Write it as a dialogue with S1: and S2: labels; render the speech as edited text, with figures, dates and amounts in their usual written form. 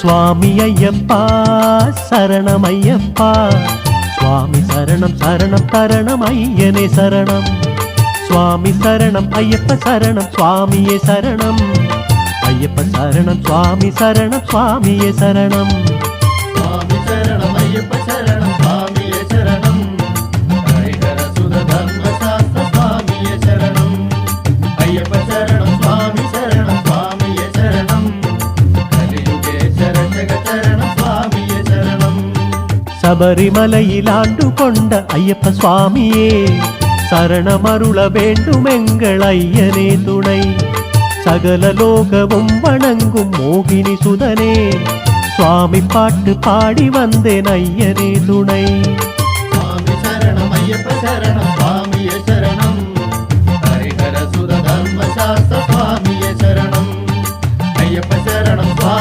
S1: சுவாமி ஐயப்பா சரணம் ஐயப்பா, சுவாமி சரணம் சரணம் தரணம் ஐயனே சரணம், சுவாமி சரணம் ஐயப்ப சரணம் சுவாமியே சரணம், ஐயப்ப சரணம் சுவாமி சரணம் சுவாமியே சரணம்,
S2: சுவாமி சரணம் ஐயப்ப சரணம் சுவாமியே சரணம், ஹரிஹர சுத தர்ம சாஸ்திர சுவாமியே சரணம், ஐயப்ப சரணம் சுவாமி சரணம் சுவாமியே சரணம், கலியுகேஸ்வர ஜெகச்சரணம் சுவாமியே சரணம்.
S1: சபரிமலையில் ஆண்டு கொண்ட ஐயப்ப சுவாமியே சரணமருள வேண்டும் எங்கள் ஐயனே துணை, சகல லோகமும் வணங்கும் மோகினி சுதனே, சுவாமி பாட்டு பாடி வந்தேன் ஐயனே துணை.
S2: சுவாமி சரணம் ஐயப்ப சரணம் சுவாமியே சரணம், ஹரிஹர சுத தர்ம சாஸ்திர சுவாமியே சரணம்.